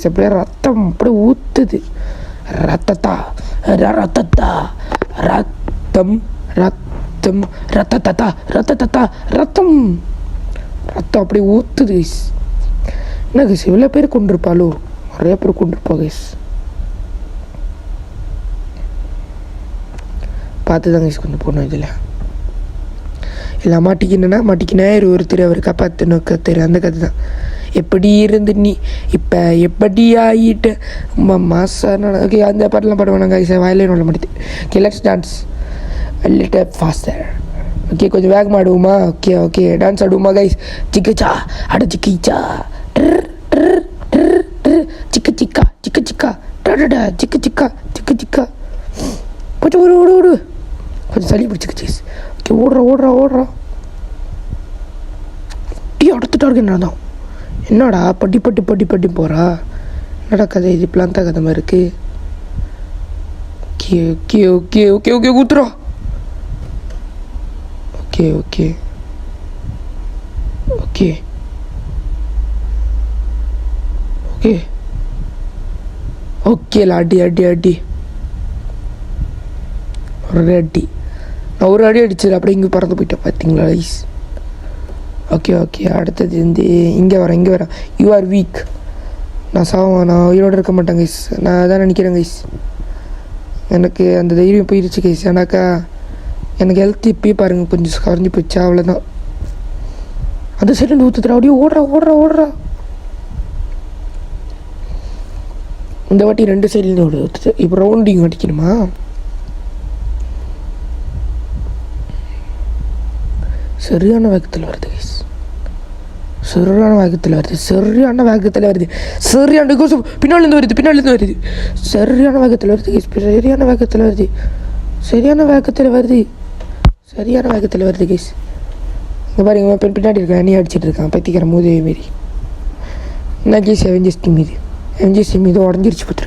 அப்படியே ரத்தம் அப்படியே ஊற்றுது. ரத்தத்தா ரத்தத்தா ரத்தம் ரத்தம் ரத்தத்தா ரத்தத்தா ரத்தம் ரத்தம் அப்படியே ஊற்றுது கைஸ். என்ன கைஸ் இவ்வளோ பேர் கொண்டிருப்பாளோ? நிறைய பேர் கொண்டிருப்பா கைஸ். பார்த்து தான் கைஸ் கொண்டு போகணும். இதில் இல்லை மாட்டிக்கினா ஒருத்தர் அவர் காப்பாற்றணும் கத்துரு. அந்த கதை தான். எப்படி இருந்து நீ இப்போ எப்படி ஆகிட்ட மாசான. ஓகே அந்த பாட்டெலாம் பாடுவாங்க கைஸ். வாயிலே நோட மாட்டேது. Okay let's dance little faster. Okay கொஞ்சம் வேகமாக ஆடுவோமா? ஓகே ஓகே டான்ஸ் ஆடுவோமா கைஸ்? சிக்கச்சா அட சிக்கிச்சா சிக்க சிக்கா சிக்க சிக்கா டடா சிக்க சிக்கா சிக்க சிக்கா. கொஞ்சம் ஓடு கொஞ்சம் சளி பிடிச்சிக்க சீஸ். ஓகே ஓடுறா டீ அடுத்துட்டா இருக்கு. என்னடா பட்டி போகிறா? என்னடா கதை இது? இப்பெல்லாம் தான் கதை மாதிரி இருக்கு. Okay okay okay okay okay ஊத்துறா. ஓகே ஓகே ஓகே ஓகே ஓகேல அடி ஒரு அடி அடிச்சிரு. அப்படியே இங்கே பறந்து போயிட்டேன் பார்த்தீங்களா ஐஸ்? ஓகே ஓகே அடுத்தது வந்து இங்கே வரேன். You are week. நான் உயிரோடு இருக்க மாட்டேன் கைஸ். நான் அதான் நினைக்கிறேன் கைஸ். எனக்கு அந்த தைரியம் போயிடுச்சு கைஸ். ஏன்னாக்கா எனக்கு ஹெல்த் இப்பயே பாருங்கள் கொஞ்சம் குறைஞ்சி போச்சு. அவ்வளோதான். அந்த சைடு ஊற்றுறா. அப்படியே ஓடுறா. இந்த வாட்டி 2 சைட்லேருந்து ஊற்றுது. இப்போ ரவுண்டிங் அடிக்கணுமா? சரியான வேகத்தில் வருது கைஸ். சரியான வேகத்தில் வருது. சரியான பின்னாலேருந்து வருது. சரியான வேகத்தில் வருது கைஸ். சரியான வேகத்தில் வருது கைஸ். இங்கே பாருங்க பின்னாடி இருக்கான். நீ அடிச்சிட்டு இருக்கான் பற்றிக்கிற மூதேவி மாரி. என்ன கைஸ் எவெஞ்சர்ஸ் டீம் இது உடஞ்சிருச்சு பார்த்து.